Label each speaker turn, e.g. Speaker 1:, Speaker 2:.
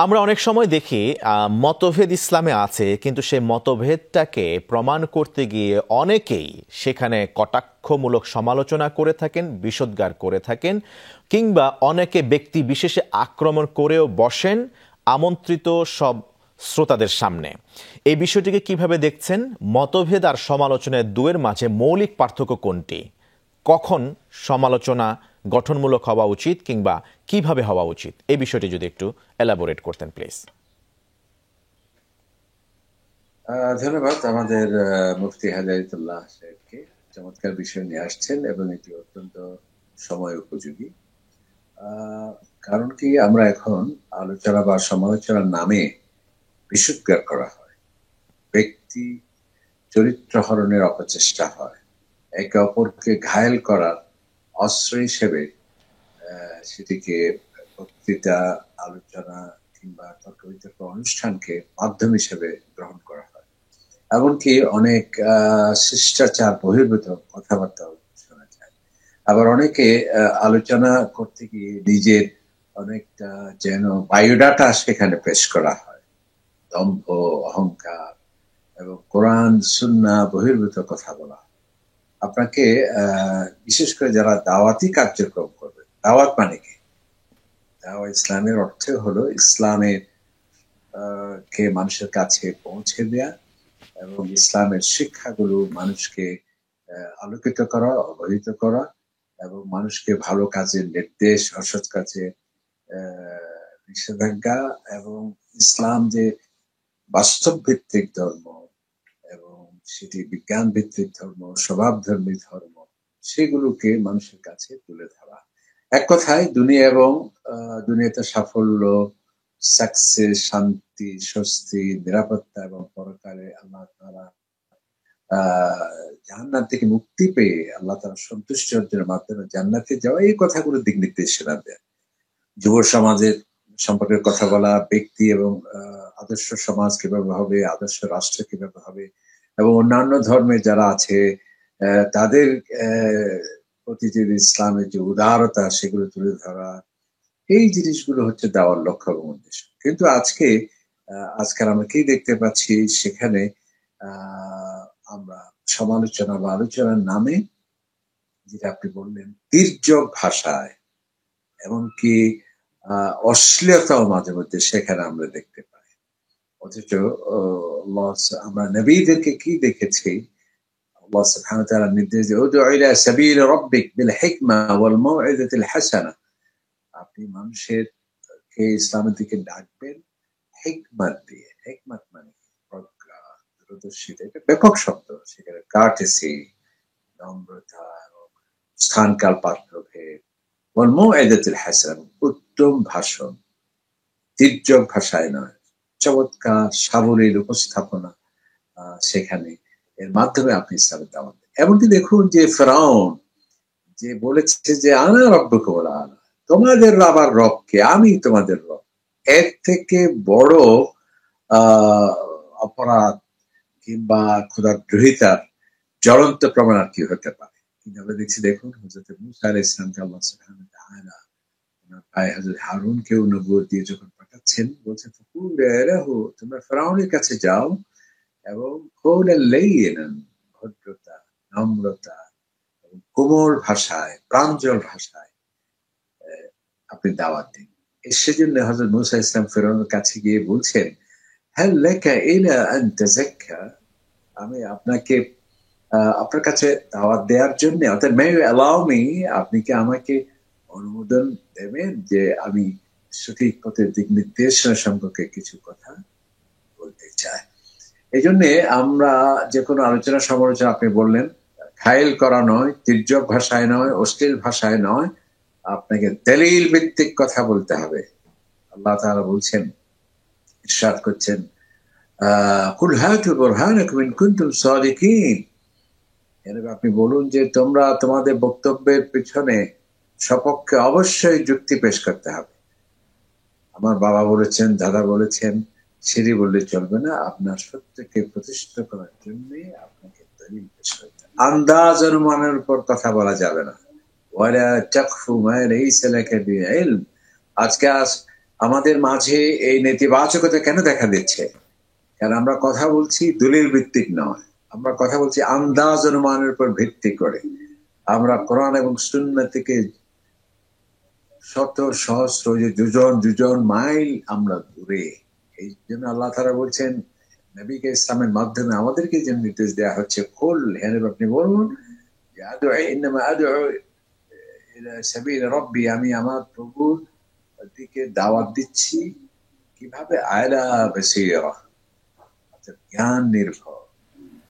Speaker 1: আমরা অনেক সময় দেখি মতভেদ ইসলামে আছে, কিন্তু সেই মতভেদটাকে প্রমাণ করতে গিয়ে অনেকেই সেখানে কটাক্ষমূলক সমালোচনা করে থাকেন, বিষোদ্গার করে থাকেন, কিংবা অনেকে ব্যক্তি বিশেষে আক্রমণ করেও বসেন আমন্ত্রিত সব শ্রোতাদের সামনে। এই বিষয়টিকে কিভাবে দেখছেন? মতভেদ আর সমালোচনার দুয়ের মাঝে মৌলিক পার্থক্য কোনটি? কখন সমালোচনা গঠনমূলক হওয়া উচিত কিংবা কিভাবে হওয়া উচিত, এই বিষয়টি যদি একটু এলাবোরেট করতেন প্লিজ।
Speaker 2: ধন্যবাদ আমাদের মুফতি হেদায়েতুল্লাহ সাহেবকে। চমৎকার বিষয় নিয়ে আসছেন এবং এটি অত্যন্ত সময় উপযোগী। কারণ কি, আমরা এখন আলোচনা বা সমালোচনার নামে বিষোদ্গার করা হয়, ব্যক্তি চরিত্র হরণের অপচেষ্টা হয়, একে অপরকে ঘায়েল করার অস্ত্র হিসেবে সেটিকে বক্তৃতা, আলোচনা কিংবা তর্ক বিতর্ক অনুষ্ঠানকে মাধ্যম হিসেবে গ্রহণ করা হয়। এমনকি অনেক শিষ্টাচার বহির্ভূত কথাবার্তা শোনা যায়। আবার অনেকে আলোচনা করতে গিয়ে নিজের অনেকটা যেন বায়োডাটা সেখানে পেশ করা হয়, দম্ভ, অহংকার এবং কোরআন সুন্নাহ বহির্ভূত কথা বলা। আপনাকে বিশেষ করে যারা দাওয়াতি কার্যক্রম করবে, দাওয়াত মানে কি? দাওয়া ইসলামের অর্থ হলো ইসলামের কে মানুষের কাছে পৌঁছে দেয়া এবং ইসলামের শিক্ষাগুলো মানুষকে আলোকিত করা, অবহিত করা এবং মানুষকে ভালো কাজের নির্দেশ, অসৎ কাজে নিষেধাজ্ঞা এবং ইসলাম যে বাস্তব ভিত্তিক ধর্ম এবং সেটি বিজ্ঞান ভিত্তিক ধর্ম, স্বভাবধর্মী ধর্ম, সেগুলোকে মানুষের কাছে তুলে ধরা। এক কথায় দুনিয়া এবং দুনিয়াতে সাফল্য, সাকসেস, শান্তি, স্বস্তি, নিরাপত্তা এবং পরকালে আল্লাহ তাআলা জাহান্নাম থেকে মুক্তি পেয়ে আল্লাহ তাআলার সন্তুষ্টি অর্জনের মাধ্যমে জান্নাতে যাওয়া, এই কথাগুলো দিক নির্দেশনা দেয়। যুব সমাজের সম্পর্কে কথা বলা, ব্যক্তি এবং আদর্শ সমাজ কিভাবে হবে, আদর্শ রাষ্ট্র কিভাবে হবে এবং অন্যান্য ধর্মে যারা আছে তাদের প্রতি যে ইসলামের যে উদারতা সেগুলো তুলে ধরা, এই জিনিসগুলো হচ্ছে দাওয়ার লক্ষ্য এবং উদ্দেশ্য। কিন্তু আজকাল আমরা কি দেখতে পাচ্ছি, সেখানে আমরা সমালোচনা বা আলোচনার নামে, যেটা আপনি বললেন, তির্যক ভাষায় এমনকি অশ্লীলতাও মাঝে মধ্যে সেখানে আমরা দেখতে পাই। অথচ আমরা নবীদেরকে কি দেখেছি? আল্লাহ সুবহানাহু ওয়া তাআলা নির্দেশ দিয়ে, উদউ ইলা সাবিল রাব্বিক বিল হিকমা ওয়াল মাউইযাতিল হাসানা, আপনি মানুষের কে ইসলামের দিকে ডাকবেন হিকমত দিয়ে। হিকমত মানে প্রজ্ঞা, দূরদর্শিতা, এটা ব্যাপক শব্দ। সেখানে কার্টেসি, নম্রতা, স্থানকাল পার্থভেদ, ওয়াল মাউইযাতিল হাসানা, উত্তম ভাষণ, তির্যক ভাষায় নয়, চমৎকার সাবলীল উপস্থাপনা সেখানে, এর মাধ্যমে আপনি ইসলামের দাওয়াত দেন। এমনকি দেখুন যে ফেরাউন যে বলেছে যে আনা রাব্বুকুমুল আ'লা, তোমাদের আবার রব কে? আমি তোমাদের রব। এর থেকে বড় অপরাধ কিংবা ক্ষুধাদ্রোহিতার জ্বলন্ত প্রমাণ আর কি হতে পারে? কিন্তু আমরা দেখছি, দেখুন হযরত মূসা আলাইহিস সালামকে আল্লাহ সুবহানাহু ওয়া তাআলা ওনার ভাই হযরত হারুনকেও নবুয়ত দিয়ে যখন পাঠাচ্ছেন, বলছেন ফাকুলা লাহু, তোমরা ফেরাউনের কাছে যাও এবং কওলান লাইয়িনান, ভদ্রতা, নম্রতা এবং কোমল ভাষায়, প্রাঞ্জল ভাষায় আপনি দাওয়াত দিন। সেজন্য হযরত মূসা আলাইহিস সালাম ফেরাউনের কাছে গিয়ে বলছেন, হাল লাকা ইলা আন তাযাক্কা, আমি আপনাকে আপনার কাছে দাওয়াত দেওয়ার জন্য, অর্থাৎ মে অ্যালাউ মি, আপনি কি আমাকে অনুমোদন দেবেন যে আমি সঠিক পথের দিক নির্দেশনা সম্পর্কে কিছু কথা বলতে চাই। এই জন্যে আমরা যে কোনো আলোচনা সমালোচনা, আপনি বললেন, ঘায়েল করা নয়, তির্যক ভাষায় নয়, অশ্লীল ভাষায় নয়, আপনাকে দলিল ভিত্তিক কথা বলতে হবে। আল্লাহ তাআলা বলছেন, ইরশাদ করছেন, কুল হাতু বুরহানাকুম ইন কুনতুম সাদিকিন, আপনি বলুন যে তোমরা তোমাদের বক্তব্যের পিছনে সপক্ষে অবশ্যই যুক্তি পেশ করতে হবে। আমার বাবা বলেছেন, দাদা বলেছেন, সিঁড়ি বললে চলবে না, আপনার সত্যকে প্রতিষ্ঠিত করার জন্য আপনাকে দলিল পেশ করতে হবে। আন্দাজ অনুমানের উপর কথা বলা যাবে না। ওয়ালা তাকফু মা লাইসা লাকা বিহি ইলম। আমাদের মাঝে এই নেতিবাচকতা কেন দেখা দিচ্ছে? কারণ আমরা কথা বলছি দলিল ভিত্তিক নয়, আমরা কথা বলছি আন্দাজ অনুমানের উপর ভিত্তি করে। আমরা কোরআন এবং সুন্নাহ থেকে শত সহস্র যোজন মাইল আমরা দূরে। এই জন্য আল্লাহ তাআলা বলছেন নবীকে ইসলামের মাধ্যমে আমাদেরকে যে নির্দেশ দেওয়া হচ্ছে, কুল, হে নবী আপনি বলুন যে ইন্নামা আদউ ইলা সাবিল রাব্বি, আমি আমার প্রভুর দিকে দাওয়াত দিচ্ছি। কিভাবে? আলা বাসীরা, অর্থাৎ জ্ঞান নির্ভর।